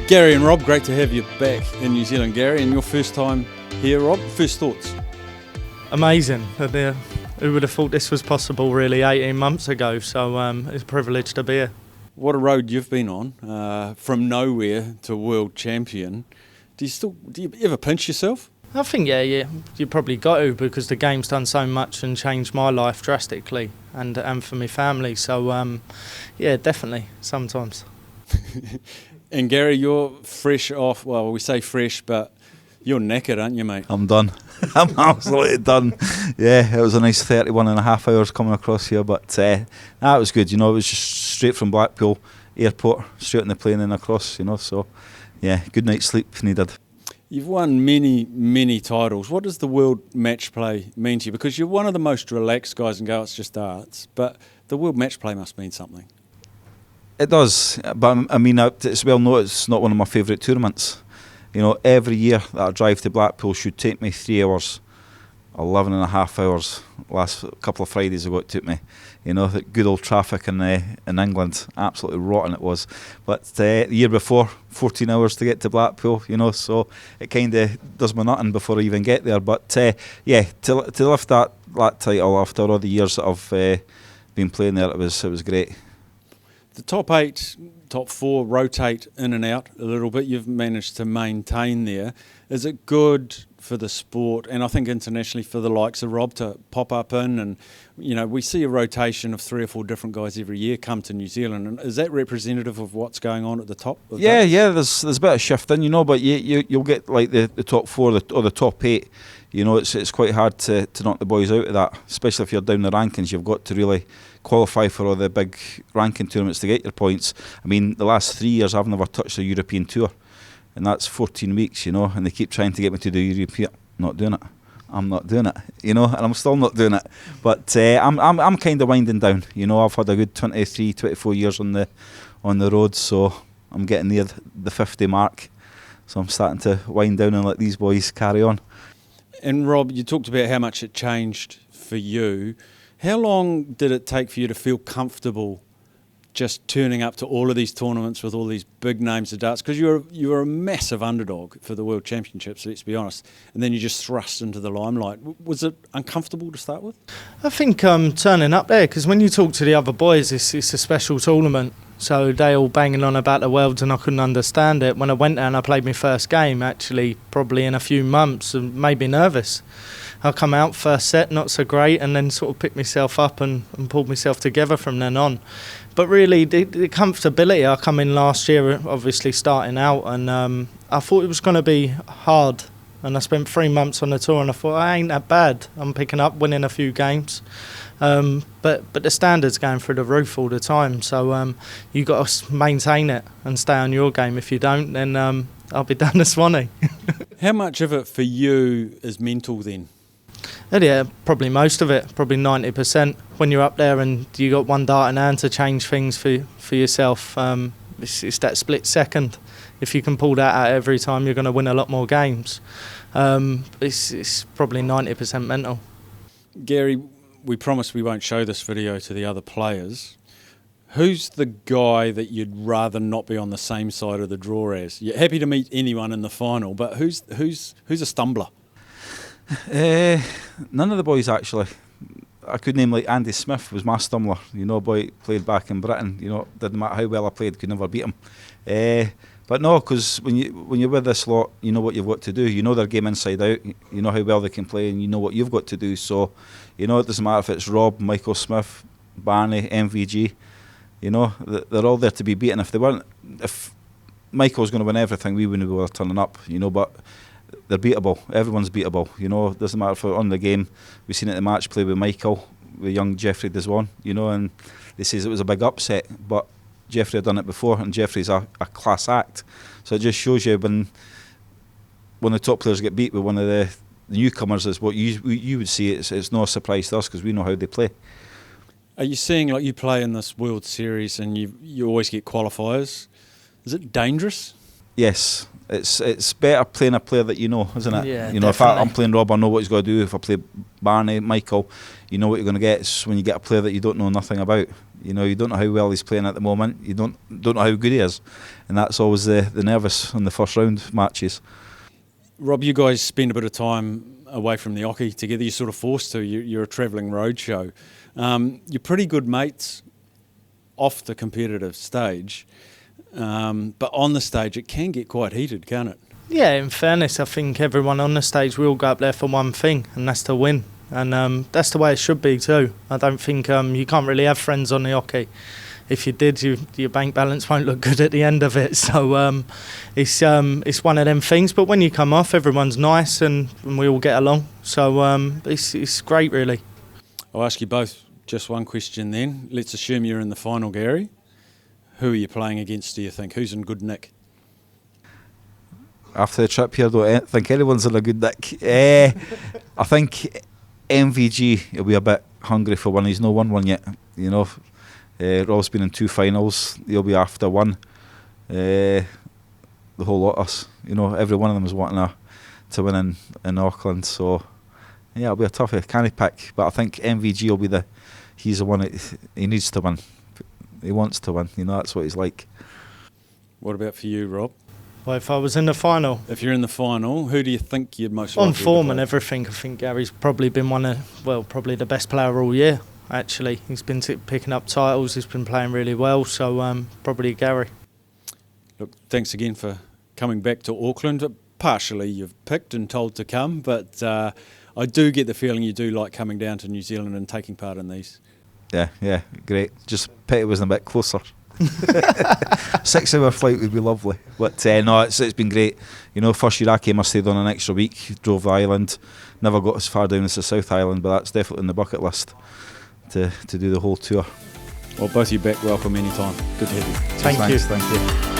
Gary and Rob, great to have you back in New Zealand, Gary, and your first time here, Rob. First thoughts? Amazing. Who would have thought this was possible really 18 months ago, so it's a privilege to be here. What a road you've been on, from nowhere to world champion. Do you ever pinch yourself? I think, yeah, you probably got to, because the game's done so much and changed my life drastically and for my family, so yeah, definitely, sometimes. And Gary, you're fresh off, well, we say fresh, but you're knackered, aren't you, mate? I'm done. I'm absolutely done. Yeah, it was a nice 31 and a half hours coming across here, but it was good. You know, it was just straight from Blackpool Airport, straight on the plane and across, you know, so yeah, good night's sleep needed. You've won many, many titles. What does the World Matchplay mean to you? Because you're one of the most relaxed guys and go, it's just darts, but the World Matchplay must mean something. It does, but I mean, it's well known it's not one of my favourite tournaments. You know, every year that I drive to Blackpool should take me 3 hours, 11 and a half hours. Last couple of Fridays ago it took me. You know, the good old traffic in England, absolutely rotten it was. But the year before, 14 hours to get to Blackpool, you know, so it kind of does me nothing before I even get there. But yeah, to lift that title after all the years that I've been playing there, it was great. The top 8, top 4 rotate in and out a little bit. You've managed to maintain there. Is it good for the sport, and I think internationally for the likes of Rob, to pop up in, and you know, we see a rotation of 3 or 4 different guys every year come to New Zealand, and is that representative of what's going on at the top? Yeah, there's a bit of shifting, you know, but you'll get like the top 4 or the top 8. You know, it's quite hard to knock the boys out of that, especially if you're down the rankings. You've got to really qualify for all the big ranking tournaments to get your points. I mean, the last 3 years I've never touched a European tour, and that's 14 weeks, you know, and they keep trying to get me to do European. Not doing it. I'm not doing it, you know, and I'm still not doing it. But I'm kind of winding down, you know. I've had a good 23, 24 years on the road, so I'm getting near the 50 mark. So I'm starting to wind down and let these boys carry on. And Rob, you talked about how much it changed for you. How long did it take for you to feel comfortable just turning up to all of these tournaments with all these big names of darts? Because you were a massive underdog for the World Championships, let's be honest, and then you just thrust into the limelight. Was it uncomfortable to start with? I think turning up there, because when you talk to the other boys, it's a special tournament. So they all banging on about the Worlds, and I couldn't understand it. When I went there and I played my first game, actually, probably in a few months, and made me nervous. I come out first set, not so great, and then sort of picked myself up and pulled myself together from then on. But really, the comfortability, I come in last year, obviously starting out, and I thought it was going to be hard. And I spent 3 months on the tour, and I thought, I ain't that bad. I'm picking up, winning a few games. But the standard's going through the roof all the time, so you got to maintain it and stay on your game. If you don't, then I'll be down to Swanee. How much of it for you is mental then? Yeah, probably most of it, probably 90%. When you're up there and you got one dart in hand to change things for yourself, it's that split second. If you can pull that out every time, you're going to win a lot more games. It's probably 90% mental. Gary, we promise we won't show this video to the other players. Who's the guy that you'd rather not be on the same side of the draw as? You're happy to meet anyone in the final, but who's a stumbler? None of the boys, actually. I could name, like, Andy Smith was my stumbler. You know, boy played back in Britain. You know, didn't matter how well I played, could never beat him. But no, because when you're with this lot, you know what you've got to do. You know their game inside out. You know how well they can play, and you know what you've got to do. So, you know, it doesn't matter if it's Rob, Michael Smith, Barney, MVG. You know, they're all there to be beaten. If Michael's going to win everything, we wouldn't be able to turn up. You know, but they're beatable. Everyone's beatable. You know, it doesn't matter if we're on the game. We've seen it in the match play with Michael, with young Jeffrey Deswan. You know, and they says it was a big upset, but Jeffrey had done it before, and Jeffrey's a class act. So it just shows you when the top players get beat with one of the newcomers, is what you would see. It's no surprise to us because we know how they play. Are you seeing, like, you play in this World Series and you always get qualifiers? Is it dangerous? Yes, it's better playing a player that you know, isn't it? Yeah, you know, definitely. if I'm playing Rob, I know what he's got to do. If I play Barney, Michael, you know what you're going to get. It's when you get a player that you don't know nothing about. You know, you don't know how well he's playing at the moment. You don't know how good he is, and that's always the nervous on the first round matches. Rob, you guys spend a bit of time away from the Oki together. You're sort of forced to. You're a travelling roadshow. You're pretty good mates off the competitive stage, but on the stage it can get quite heated, can't it? Yeah, in fairness, I think everyone on the stage, we all go up there for one thing, and that's to win. And that's the way it should be too. I don't think you can't really have friends on the hockey. If you did, your bank balance won't look good at the end of it. So it's one of them things. But when you come off, everyone's nice and we all get along. So it's great, really. I'll ask you both just one question then. Let's assume you're in the final, Gary. Who are you playing against, do you think? Who's in good nick? After the trip here, I don't think anyone's in a good nick. I think MVG will be a bit hungry for one. He's not won one yet. You know, Rob's been in 2 finals. He'll be after one. The whole lot of us. You know, every one of them is wanting to win in Auckland. So yeah, it'll be a toughie. Can he pick? But I think MVG will be he's the one that he needs to win. He wants to win. You know, that's what he's like. What about for you, Rob? Well, if I was in the final, if you're in the final, who do you think you'd most on likely form to and everything? I think Gary's probably been probably the best player all year. Actually, he's been picking up titles. He's been playing really well. So probably Gary. Look, thanks again for coming back to Auckland. Partially you've picked and told to come, but I do get the feeling you do like coming down to New Zealand and taking part in these. Yeah, great. Just pity it wasn't a bit closer. 6-hour flight would be lovely, but no, it's been great. You know, first year I came, I stayed on an extra week, drove the island, never got as far down as the South Island, but that's definitely in the bucket list to do the whole tour. Well, both of you back, welcome anytime. Good to have you. Thank you. Thank you.